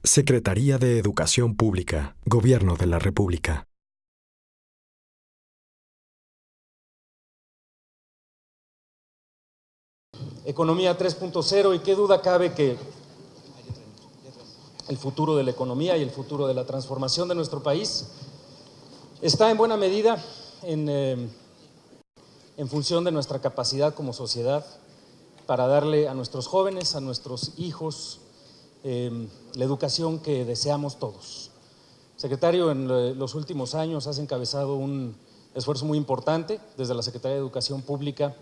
Secretaría de Educación Pública, Gobierno de la República. Economía 3.0, y qué duda cabe que el futuro de la economía y el futuro de la transformación de nuestro país está en buena medida en función de nuestra capacidad como sociedad para darle a nuestros jóvenes, a nuestros hijos, la educación que deseamos todos. Secretario, en los últimos años has encabezado un esfuerzo muy importante desde la Secretaría de Educación Pública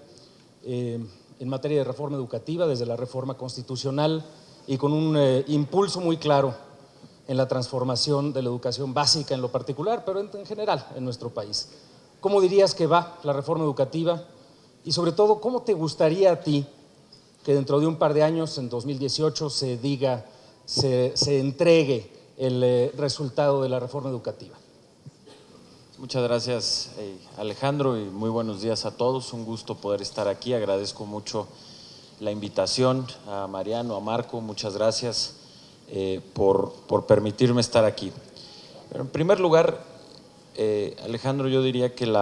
en materia de reforma educativa, desde la reforma constitucional y con un impulso muy claro en la transformación de la educación básica en lo particular, pero en general en nuestro país. ¿Cómo dirías que va la reforma educativa? Y sobre todo, ¿cómo te gustaría a ti que dentro de un par de años, en 2018, se entregue el resultado de la reforma educativa? Muchas gracias, Alejandro, y muy buenos días a todos. Un gusto poder estar aquí. Agradezco mucho la invitación a Mariano, a Marco. Muchas gracias por permitirme estar aquí. Pero en primer lugar, Alejandro, yo diría que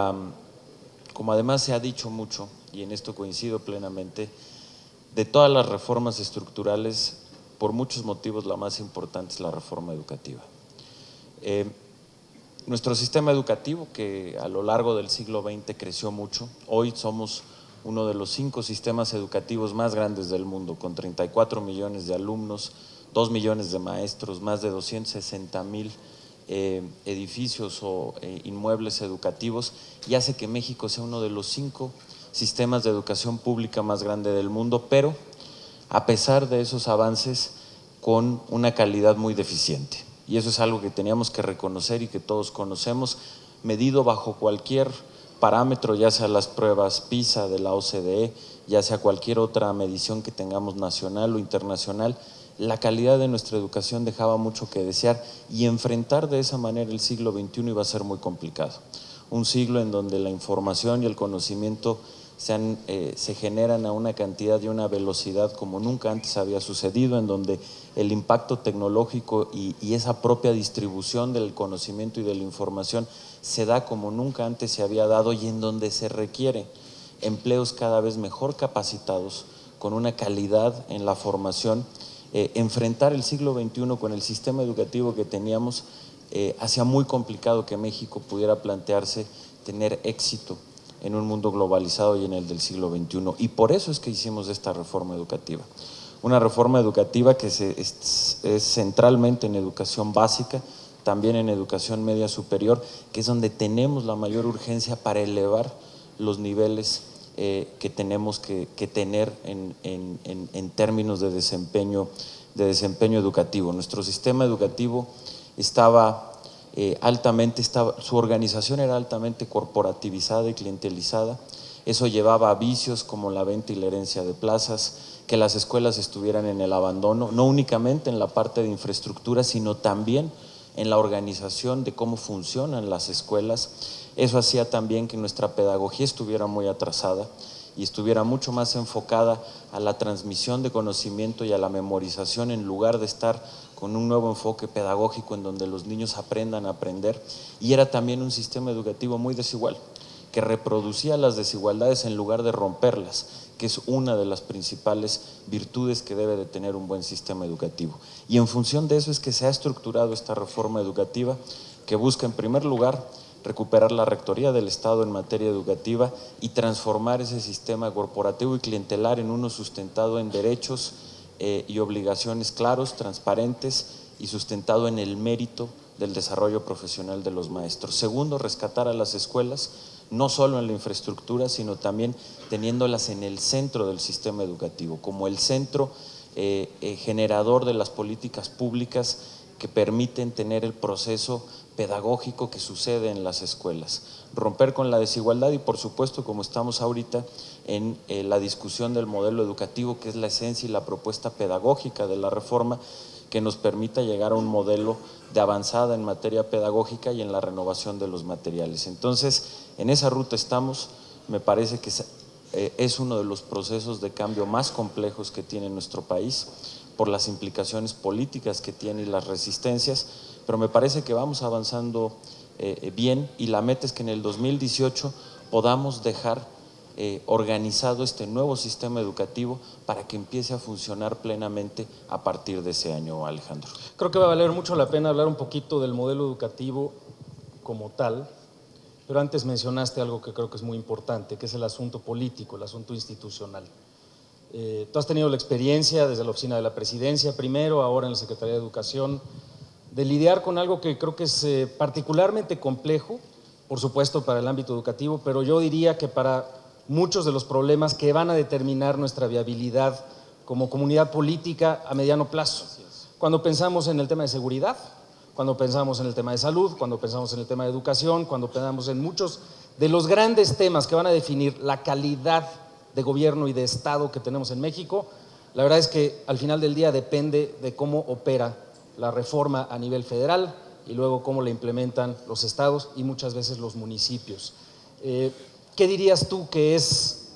como además se ha dicho mucho, y en esto coincido plenamente, de todas las reformas estructurales, por muchos motivos la más importante es la reforma educativa. Nuestro sistema educativo, que a lo largo del siglo XX creció mucho, hoy somos uno de los 5 sistemas educativos más grandes del mundo, con 34 millones de alumnos, 2 millones de maestros, más de 260,000 edificios o inmuebles educativos, y hace que México sea uno de los 5 sistemas de educación pública más grande del mundo, pero a pesar de esos avances, con una calidad muy deficiente. Y eso es algo que teníamos que reconocer y que todos conocemos, medido bajo cualquier parámetro, ya sea las pruebas PISA de la OCDE, ya sea cualquier otra medición que tengamos nacional o internacional. La calidad de nuestra educación dejaba mucho que desear, y enfrentar de esa manera el siglo XXI iba a ser muy complicado. Un siglo en donde la información y el conocimiento se generan a una cantidad y una velocidad como nunca antes había sucedido, en donde el impacto tecnológico y esa propia distribución del conocimiento y de la información se da como nunca antes se había dado, y en donde se requiere empleos cada vez mejor capacitados, con una calidad en la formación. Enfrentar el siglo XXI con el sistema educativo que teníamos hacía muy complicado que México pudiera plantearse tener éxito en un mundo globalizado y en el del siglo XXI. Y por eso es que hicimos esta reforma educativa. Una reforma educativa que es centralmente en educación básica, también en educación media superior, que es donde tenemos la mayor urgencia para elevar los niveles que tenemos que tener en términos de desempeño educativo. Nuestro sistema educativo su organización era altamente corporativizada y clientelizada. Eso llevaba a vicios como la venta y la herencia de plazas, que las escuelas estuvieran en el abandono, no únicamente en la parte de infraestructura, sino también en la organización de cómo funcionan las escuelas. Eso hacía también que nuestra pedagogía estuviera muy atrasada y estuviera mucho más enfocada a la transmisión de conocimiento y a la memorización, en lugar de estar con un nuevo enfoque pedagógico en donde los niños aprendan a aprender. Y era también un sistema educativo muy desigual, que reproducía las desigualdades en lugar de romperlas, que es una de las principales virtudes que debe de tener un buen sistema educativo. Y en función de eso es que se ha estructurado esta reforma educativa, que busca en primer lugar recuperar la rectoría del Estado en materia educativa y transformar ese sistema corporativo y clientelar en uno sustentado en derechos y obligaciones claros, transparentes y sustentado en el mérito del desarrollo profesional de los maestros. Segundo, rescatar a las escuelas, no solo en la infraestructura, sino también teniéndolas en el centro del sistema educativo, como el centro generador de las políticas públicas que permiten tener el proceso pedagógico que sucede en las escuelas. Romper con la desigualdad y, por supuesto, como estamos ahorita en la discusión del modelo educativo, que es la esencia y la propuesta pedagógica de la reforma, que nos permita llegar a un modelo de avanzada en materia pedagógica y en la renovación de los materiales. Entonces, en esa ruta estamos. Me parece que es uno de los procesos de cambio más complejos que tiene nuestro país, por las implicaciones políticas que tiene y las resistencias, pero me parece que vamos avanzando bien, y la meta es que en el 2018 podamos dejar organizado este nuevo sistema educativo para que empiece a funcionar plenamente a partir de ese año, Alejandro. Creo que va a valer mucho la pena hablar un poquito del modelo educativo como tal, pero antes mencionaste algo que creo que es muy importante, que es el asunto político, el asunto institucional. Tú has tenido la experiencia desde la oficina de la presidencia primero, ahora en la Secretaría de Educación, de lidiar con algo que creo que es particularmente complejo, por supuesto para el ámbito educativo, pero yo diría que para muchos de los problemas que van a determinar nuestra viabilidad como comunidad política a mediano plazo. Cuando pensamos en el tema de seguridad, cuando pensamos en el tema de salud, cuando pensamos en el tema de educación, cuando pensamos en muchos de los grandes temas que van a definir la calidad de gobierno y de Estado que tenemos en México, la verdad es que al final del día depende de cómo opera la reforma a nivel federal y luego cómo la implementan los estados y muchas veces los municipios. ¿Qué dirías tú que es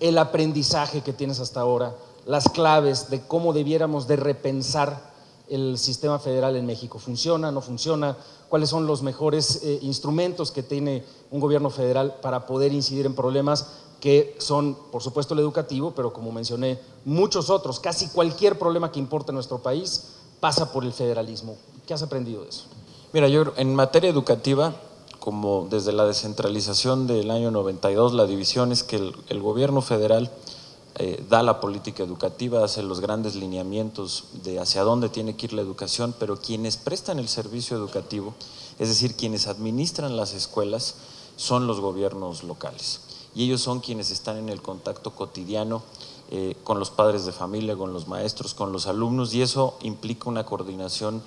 el aprendizaje que tienes hasta ahora, las claves de cómo debiéramos de repensar el sistema federal en México? ¿Funciona, no funciona? ¿Cuáles son los mejores instrumentos que tiene un gobierno federal para poder incidir en problemas que son, por supuesto, el educativo, pero como mencioné, muchos otros? Casi cualquier problema que importa en nuestro país pasa por el federalismo. ¿Qué has aprendido de eso? Mira, yo en materia educativa, como desde la descentralización del año 92, la división es que el gobierno federal da la política educativa, hace los grandes lineamientos de hacia dónde tiene que ir la educación, pero quienes prestan el servicio educativo, es decir, quienes administran las escuelas, son los gobiernos locales. Y ellos son quienes están en el contacto cotidiano con los padres de familia, con los maestros, con los alumnos, y eso implica una coordinación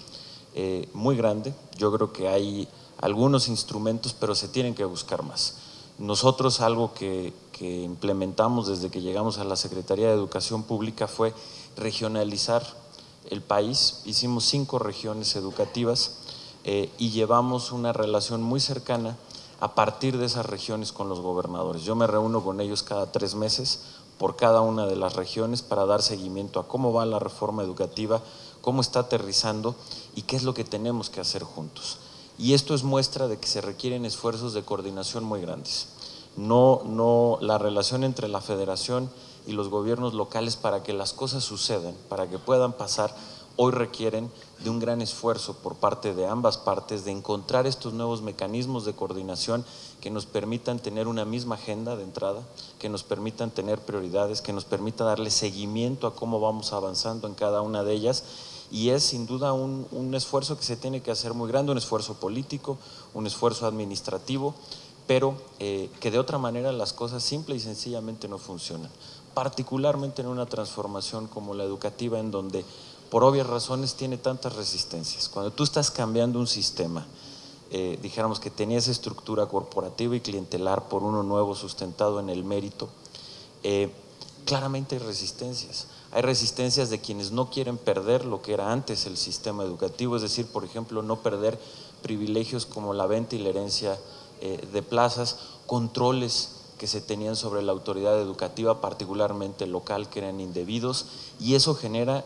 muy grande. Yo creo que hay algunos instrumentos, pero se tienen que buscar más. Nosotros algo que implementamos desde que llegamos a la Secretaría de Educación Pública fue regionalizar el país. Hicimos 5 regiones educativas y llevamos una relación muy cercana a partir de esas regiones con los gobernadores. Yo me reúno con ellos cada 3 meses por cada una de las regiones para dar seguimiento a cómo va la reforma educativa, cómo está aterrizando y qué es lo que tenemos que hacer juntos. Y esto es muestra de que se requieren esfuerzos de coordinación muy grandes. No la relación entre la federación y los gobiernos locales para que las cosas sucedan, para que puedan pasar, hoy requieren de un gran esfuerzo por parte de ambas partes de encontrar estos nuevos mecanismos de coordinación que nos permitan tener una misma agenda de entrada, que nos permitan tener prioridades, que nos permita darle seguimiento a cómo vamos avanzando en cada una de ellas. Y es sin duda un esfuerzo que se tiene que hacer muy grande, un esfuerzo político, un esfuerzo administrativo, pero que de otra manera las cosas simple y sencillamente no funcionan, particularmente en una transformación como la educativa, en donde por obvias razones tiene tantas resistencias. Cuando tú estás cambiando un sistema, dijéramos que tenía esa estructura corporativa y clientelar por uno nuevo sustentado en el mérito, claramente hay resistencias. Hay resistencias de quienes no quieren perder lo que era antes el sistema educativo, es decir, por ejemplo, no perder privilegios como la venta y la herencia de plazas, controles que se tenían sobre la autoridad educativa, particularmente local, que eran indebidos, y eso genera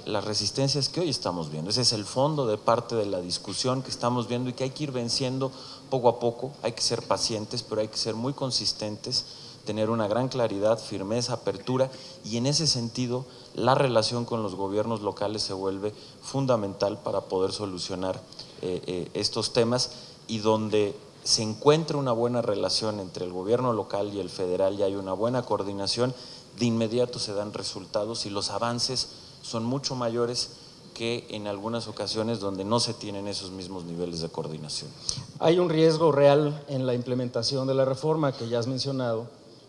las resistencias que hoy estamos viendo. Ese es el fondo de parte de la discusión que estamos viendo y que hay que ir venciendo poco a poco. Hay que ser pacientes, pero hay que ser muy consistentes, tener una gran claridad, firmeza, apertura, y en ese sentido la relación con los gobiernos locales se vuelve fundamental para poder solucionar estos temas, y donde se encuentra una buena relación entre el gobierno local y el federal y hay una buena coordinación, de inmediato se dan resultados y los avances son mucho mayores que en algunas ocasiones donde no se tienen esos mismos niveles de coordinación. Hay un riesgo real en la implementación de la reforma que ya has mencionado,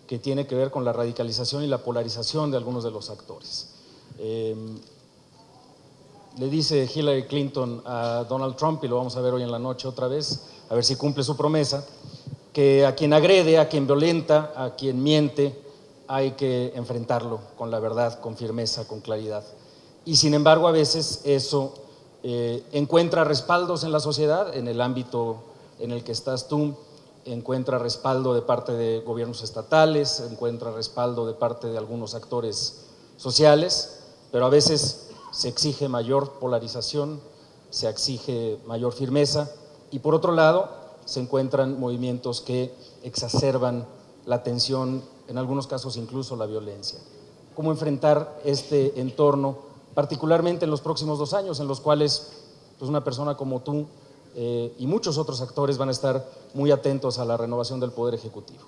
que tiene que ver con la radicalización y la polarización de algunos de los actores. Le dice Hillary Clinton a Donald Trump, y lo vamos a ver hoy en la noche otra vez, a ver si cumple su promesa, que a quien agrede, a quien violenta, a quien miente, hay que enfrentarlo con la verdad, con firmeza, con claridad. Y sin embargo, a veces eso encuentra respaldos en la sociedad, en el ámbito en el que estás tú, encuentra respaldo de parte de gobiernos estatales, encuentra respaldo de parte de algunos actores sociales, pero a veces se exige mayor polarización, se exige mayor firmeza y por otro lado se encuentran movimientos que exacerban la tensión, en algunos casos incluso la violencia. ¿Cómo enfrentar este entorno, particularmente en los próximos 2 años, en los cuales pues, una persona como tú y muchos otros actores van a estar muy atentos a la renovación del Poder Ejecutivo?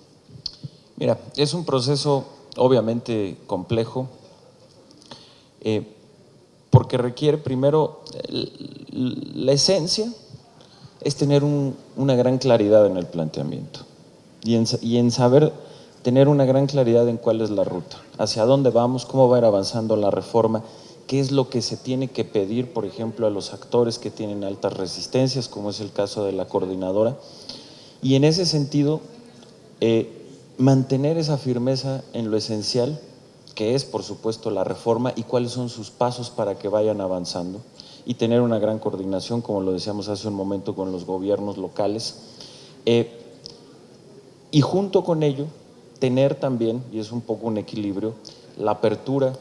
Mira, es un proceso obviamente complejo, porque requiere primero, la esencia es tener una gran claridad en el planteamiento y en saber tener una gran claridad en cuál es la ruta, hacia dónde vamos, cómo va a ir avanzando la reforma, qué es lo que se tiene que pedir, por ejemplo, a los actores que tienen altas resistencias, como es el caso de la coordinadora, y en ese sentido mantener esa firmeza en lo esencial, que es por supuesto la reforma y cuáles son sus pasos para que vayan avanzando, y tener una gran coordinación, como lo decíamos hace un momento, con los gobiernos locales, y junto con ello tener también, y es un poco un equilibrio, la apertura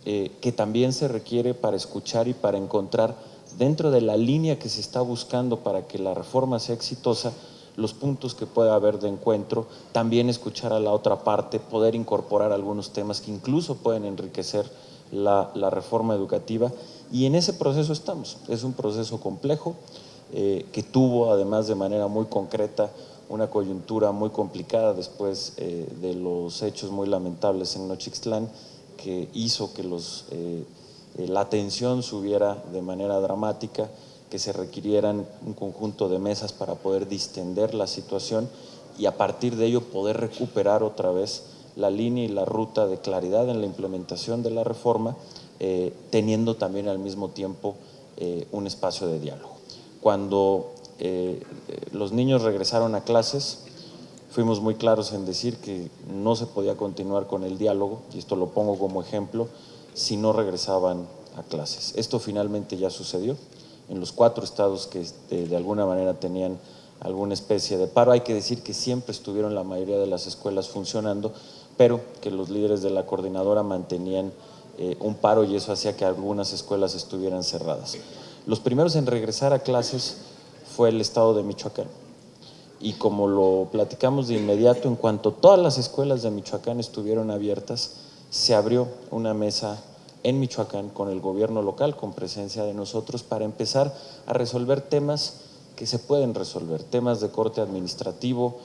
que también se requiere para escuchar y para encontrar dentro de la línea que se está buscando para que la reforma sea exitosa, los puntos que pueda haber de encuentro, también escuchar a la otra parte, poder incorporar algunos temas que incluso pueden enriquecer la reforma educativa, y en ese proceso estamos. Es un proceso complejo que tuvo además de manera muy concreta una coyuntura muy complicada después de los hechos muy lamentables en Nochixtlán, que hizo que la tensión subiera de manera dramática, que se requirieran un conjunto de mesas para poder distender la situación y a partir de ello poder recuperar otra vez la línea y la ruta de claridad en la implementación de la reforma, teniendo también al mismo tiempo un espacio de diálogo. Cuando los niños regresaron a clases, fuimos muy claros en decir que no se podía continuar con el diálogo, y esto lo pongo como ejemplo, si no regresaban a clases. Esto finalmente ya sucedió en los 4 estados que de alguna manera tenían alguna especie de paro. Hay que decir que siempre estuvieron la mayoría de las escuelas funcionando, pero que los líderes de la coordinadora mantenían un paro y eso hacía que algunas escuelas estuvieran cerradas. Los primeros en regresar a clases fue el estado de Michoacán. Y como lo platicamos de inmediato, en cuanto todas las escuelas de Michoacán estuvieron abiertas, se abrió una mesa en Michoacán con el gobierno local, con presencia de nosotros, para empezar a resolver temas que se pueden resolver, temas de corte administrativo,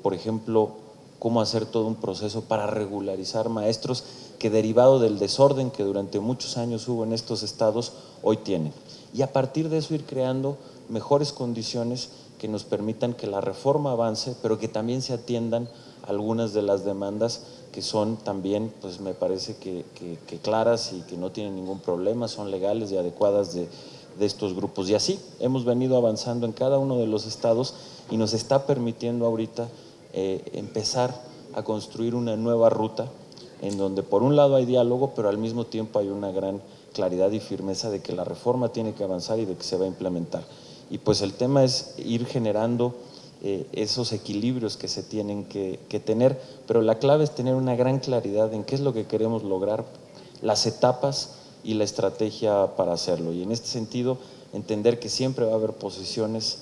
por ejemplo, cómo hacer todo un proceso para regularizar maestros que derivado del desorden que durante muchos años hubo en estos estados, hoy tienen. Y a partir de eso ir creando mejores condiciones que nos permitan que la reforma avance, pero que también se atiendan algunas de las demandas que son también, pues me parece que claras y que no tienen ningún problema, son legales y adecuadas de estos grupos. Y así hemos venido avanzando en cada uno de los estados y nos está permitiendo ahorita empezar a construir una nueva ruta en donde por un lado hay diálogo, pero al mismo tiempo hay una gran claridad y firmeza de que la reforma tiene que avanzar y de que se va a implementar. Y pues el tema es ir generando esos equilibrios que se tienen que tener, pero la clave es tener una gran claridad en qué es lo que queremos lograr, las etapas y la estrategia para hacerlo. Y en este sentido, entender que siempre va a haber posiciones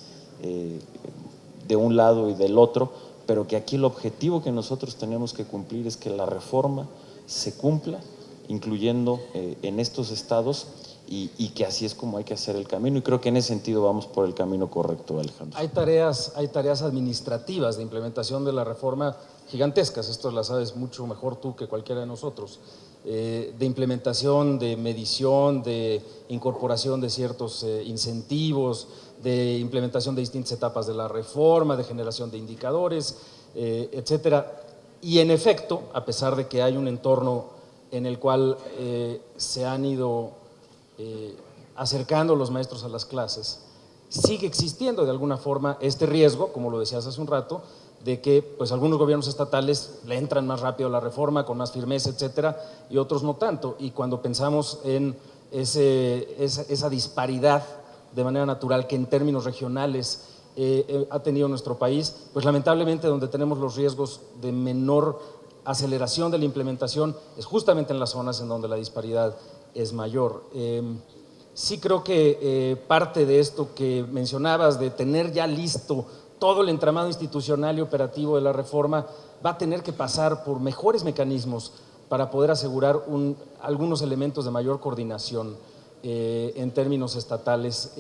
de un lado y del otro, pero que aquí el objetivo que nosotros tenemos que cumplir es que la reforma se cumpla, incluyendo en estos estados, y que así es como hay que hacer el camino, y creo que en ese sentido vamos por el camino correcto, Alejandro. Hay tareas administrativas de implementación de la reforma gigantescas, esto las sabes mucho mejor tú que cualquiera de nosotros, de implementación, de medición, de incorporación de ciertos incentivos, de implementación de distintas etapas de la reforma, de generación de indicadores, etcétera. Y en efecto, a pesar de que hay un entorno en el cual se han ido acercando los maestros a las clases, sigue existiendo de alguna forma este riesgo, como lo decías hace un rato, de que pues algunos gobiernos estatales le entran más rápido a la reforma, con más firmeza, etcétera, y otros no tanto. Y cuando pensamos en esa disparidad de manera natural que en términos regionales ha tenido nuestro país, pues lamentablemente donde tenemos los riesgos de menor aceleración de la implementación es justamente en las zonas en donde la disparidad es mayor. Sí creo que parte de esto que mencionabas, de tener ya listo todo el entramado institucional y operativo de la reforma, va a tener que pasar por mejores mecanismos para poder asegurar algunos elementos de mayor coordinación en términos estatales.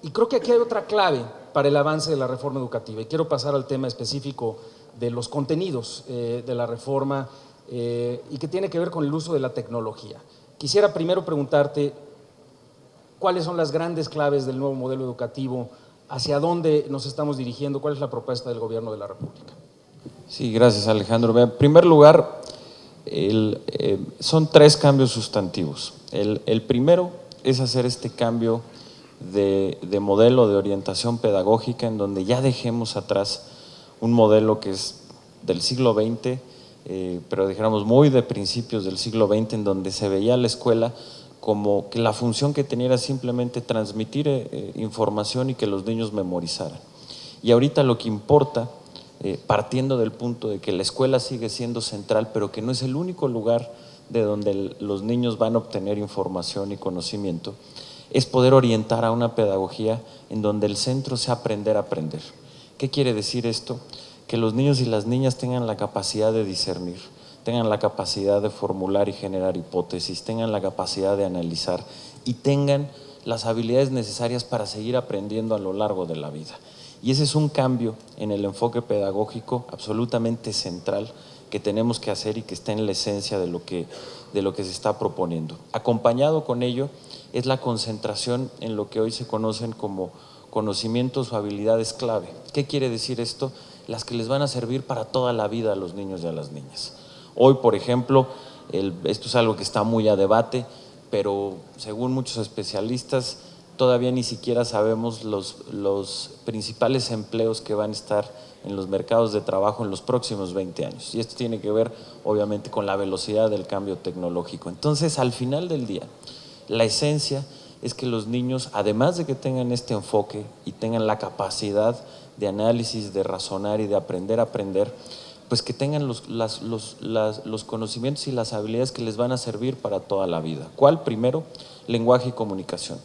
Y creo que aquí hay otra clave para el avance de la reforma educativa. Y quiero pasar al tema específico de los contenidos de la reforma y que tiene que ver con el uso de la tecnología. Quisiera primero preguntarte cuáles son las grandes claves del nuevo modelo educativo, hacia dónde nos estamos dirigiendo, cuál es la propuesta del Gobierno de la República. Sí, gracias, Alejandro. En primer lugar, son 3 cambios sustantivos. El primero es hacer este cambio de modelo de orientación pedagógica, en donde ya dejemos atrás un modelo que es del siglo XX, pero dijéramos muy de principios del siglo XX, en donde se veía la escuela como que la función que tenía era simplemente transmitir información y que los niños memorizaran. Y ahorita lo que importa, partiendo del punto de que la escuela sigue siendo central, pero que no es el único lugar de donde los niños van a obtener información y conocimiento, es poder orientar a una pedagogía en donde el centro sea aprender a aprender. ¿Qué quiere decir esto? Que los niños y las niñas tengan la capacidad de discernir, tengan la capacidad de formular y generar hipótesis, tengan la capacidad de analizar y tengan las habilidades necesarias para seguir aprendiendo a lo largo de la vida. Y ese es un cambio en el enfoque pedagógico absolutamente central que tenemos que hacer y que está en la esencia de lo que se está proponiendo. Acompañado con ello es la concentración en lo que hoy se conocen como conocimientos o habilidades clave. ¿Qué quiere decir esto? Las que les van a servir para toda la vida a los niños y a las niñas. Hoy, por ejemplo, esto es algo que está muy a debate, pero según muchos especialistas, todavía ni siquiera sabemos los principales empleos que van a estar en los mercados de trabajo en los próximos 20 años. Y esto tiene que ver, obviamente, con la velocidad del cambio tecnológico. Entonces, al final del día, la esencia es que los niños, además de que tengan este enfoque y tengan la capacidad de análisis, de razonar y de aprender a aprender, pues que tengan los conocimientos y las habilidades que les van a servir para toda la vida. ¿Cuál? Primero, lenguaje y comunicación.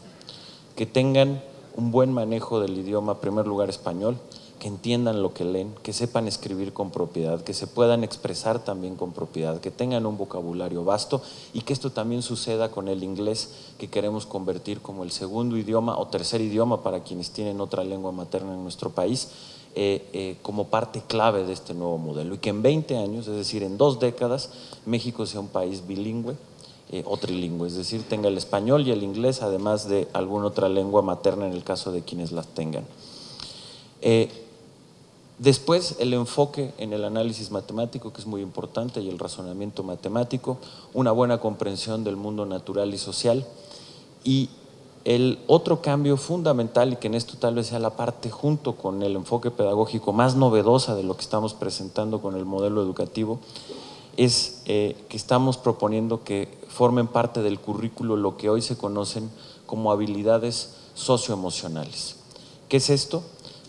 Que tengan un buen manejo del idioma, en primer lugar español, que entiendan lo que leen, que sepan escribir con propiedad, que se puedan expresar también con propiedad, que tengan un vocabulario vasto y que esto también suceda con el inglés, que queremos convertir como el segundo idioma o tercer idioma para quienes tienen otra lengua materna en nuestro país, como parte clave de este nuevo modelo, y que en 20 años, es decir, en 2 décadas, México sea un país bilingüe o trilingüe, es decir, tenga el español y el inglés, además de alguna otra lengua materna en el caso de quienes las tengan. Después, el enfoque en el análisis matemático, que es muy importante, y el razonamiento matemático, una buena comprensión del mundo natural y social. Y el otro cambio fundamental, y que en esto tal vez sea la parte junto con el enfoque pedagógico más novedosa de lo que estamos presentando con el modelo educativo, es que estamos proponiendo que formen parte del currículo lo que hoy se conocen como habilidades socioemocionales. ¿Qué es esto?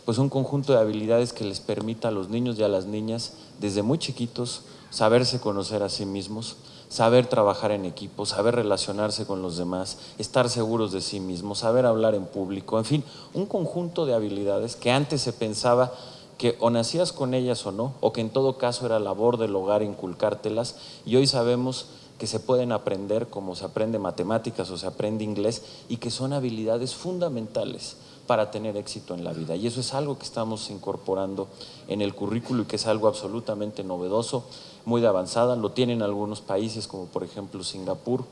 Pues un conjunto de habilidades que les permita a los niños y a las niñas desde muy chiquitos saberse conocer a sí mismos, saber trabajar en equipo, saber relacionarse con los demás, estar seguros de sí mismos, saber hablar en público, en fin, un conjunto de habilidades que antes se pensaba que o nacías con ellas o no, o que en todo caso era labor del hogar inculcártelas, y hoy sabemos que se pueden aprender como se aprende matemáticas o se aprende inglés, y que son habilidades fundamentales para tener éxito en la vida. Y eso es algo que estamos incorporando en el currículo y que es algo absolutamente novedoso, muy de avanzada. Lo tienen algunos países como por ejemplo Singapur,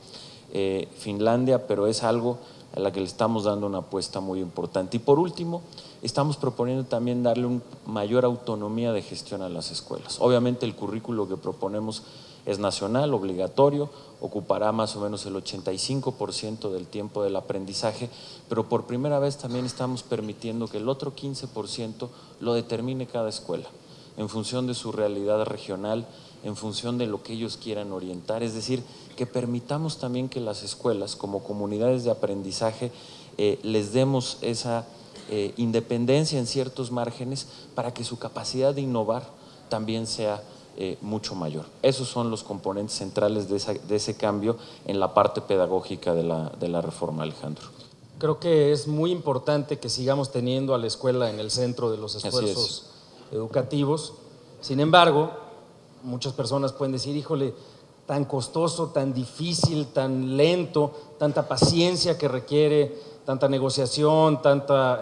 Finlandia, pero es algo a la que le estamos dando una apuesta muy importante. Y por último, estamos proponiendo también darle una mayor autonomía de gestión a las escuelas. Obviamente el currículo que proponemos es nacional, obligatorio, ocupará más o menos el 85% del tiempo del aprendizaje, pero por primera vez también estamos permitiendo que el otro 15% lo determine cada escuela, en función de su realidad regional, en función de lo que ellos quieran orientar, es decir, que permitamos también que las escuelas como comunidades de aprendizaje les demos esa independencia en ciertos márgenes para que su capacidad de innovar también sea mucho mayor. Esos son los componentes centrales de ese cambio en la parte pedagógica de la reforma, Alejandro. Creo que es muy importante que sigamos teniendo a la escuela en el centro de los esfuerzos educativos. Sin embargo, muchas personas pueden decir, híjole, tan costoso, tan difícil, tan lento, tanta paciencia que requiere, tanta negociación, tanta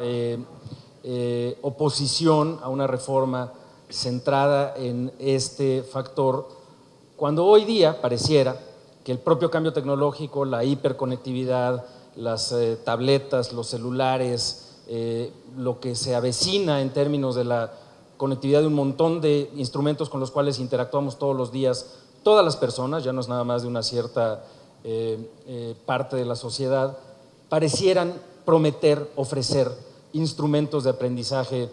oposición a una reforma centrada en este factor, cuando hoy día pareciera que el propio cambio tecnológico, la hiperconectividad, las tabletas, los celulares, lo que se avecina en términos de la conectividad de un montón de instrumentos con los cuales interactuamos todos los días, todas las personas, ya no es nada más de una cierta parte de la sociedad, parecieran prometer, ofrecer instrumentos de aprendizaje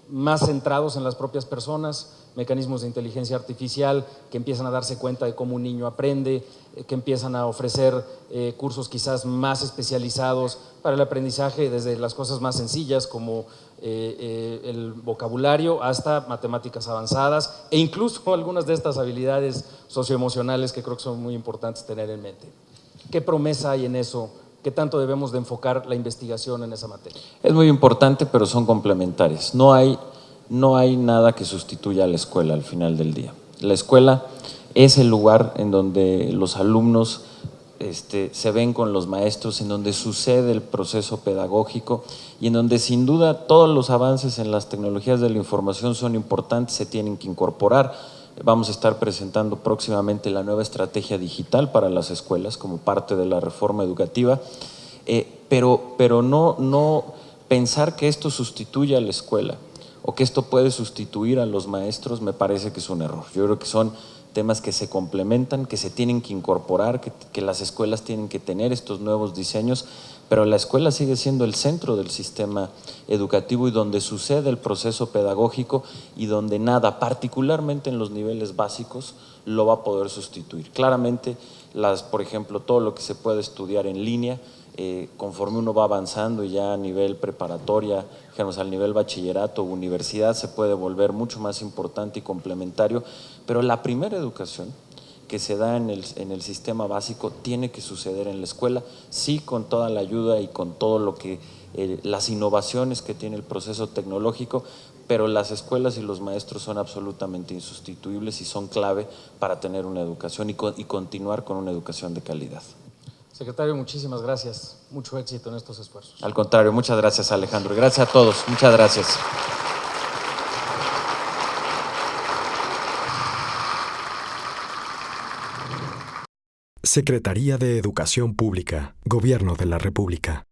más centrados en las propias personas, mecanismos de inteligencia artificial que empiezan a darse cuenta de cómo un niño aprende, que empiezan a ofrecer cursos quizás más especializados para el aprendizaje, desde las cosas más sencillas como el vocabulario hasta matemáticas avanzadas e incluso algunas de estas habilidades socioemocionales que creo que son muy importantes tener en mente. ¿Qué promesa hay en eso? ¿Qué tanto debemos de enfocar la investigación en esa materia? Es muy importante, pero son complementarias. No hay nada que sustituya a la escuela al final del día. La escuela es el lugar en donde los alumnos se ven con los maestros, en donde sucede el proceso pedagógico y en donde sin duda todos los avances en las tecnologías de la información son importantes, se tienen que incorporar. Vamos a estar presentando próximamente la nueva estrategia digital para las escuelas como parte de la reforma educativa, pero no pensar que esto sustituye a la escuela o que esto puede sustituir a los maestros me parece que es un error. Yo creo que son temas que se complementan, que se tienen que incorporar, que las escuelas tienen que tener estos nuevos diseños, pero la escuela sigue siendo el centro del sistema educativo y donde sucede el proceso pedagógico y donde nada, particularmente en los niveles básicos, lo va a poder sustituir. Claramente, por ejemplo, todo lo que se puede estudiar en línea, conforme uno va avanzando y ya a nivel preparatoria, digamos, al nivel bachillerato o universidad, se puede volver mucho más importante y complementario, pero la primera educación que se da en el sistema básico tiene que suceder en la escuela, sí, con toda la ayuda y con todo lo que las innovaciones que tiene el proceso tecnológico, pero las escuelas y los maestros son absolutamente insustituibles y son clave para tener una educación y continuar con una educación de calidad. Secretario, muchísimas gracias. Mucho éxito en estos esfuerzos. Al contrario, muchas gracias, Alejandro. Gracias a todos. Muchas gracias. Secretaría de Educación Pública, Gobierno de la República.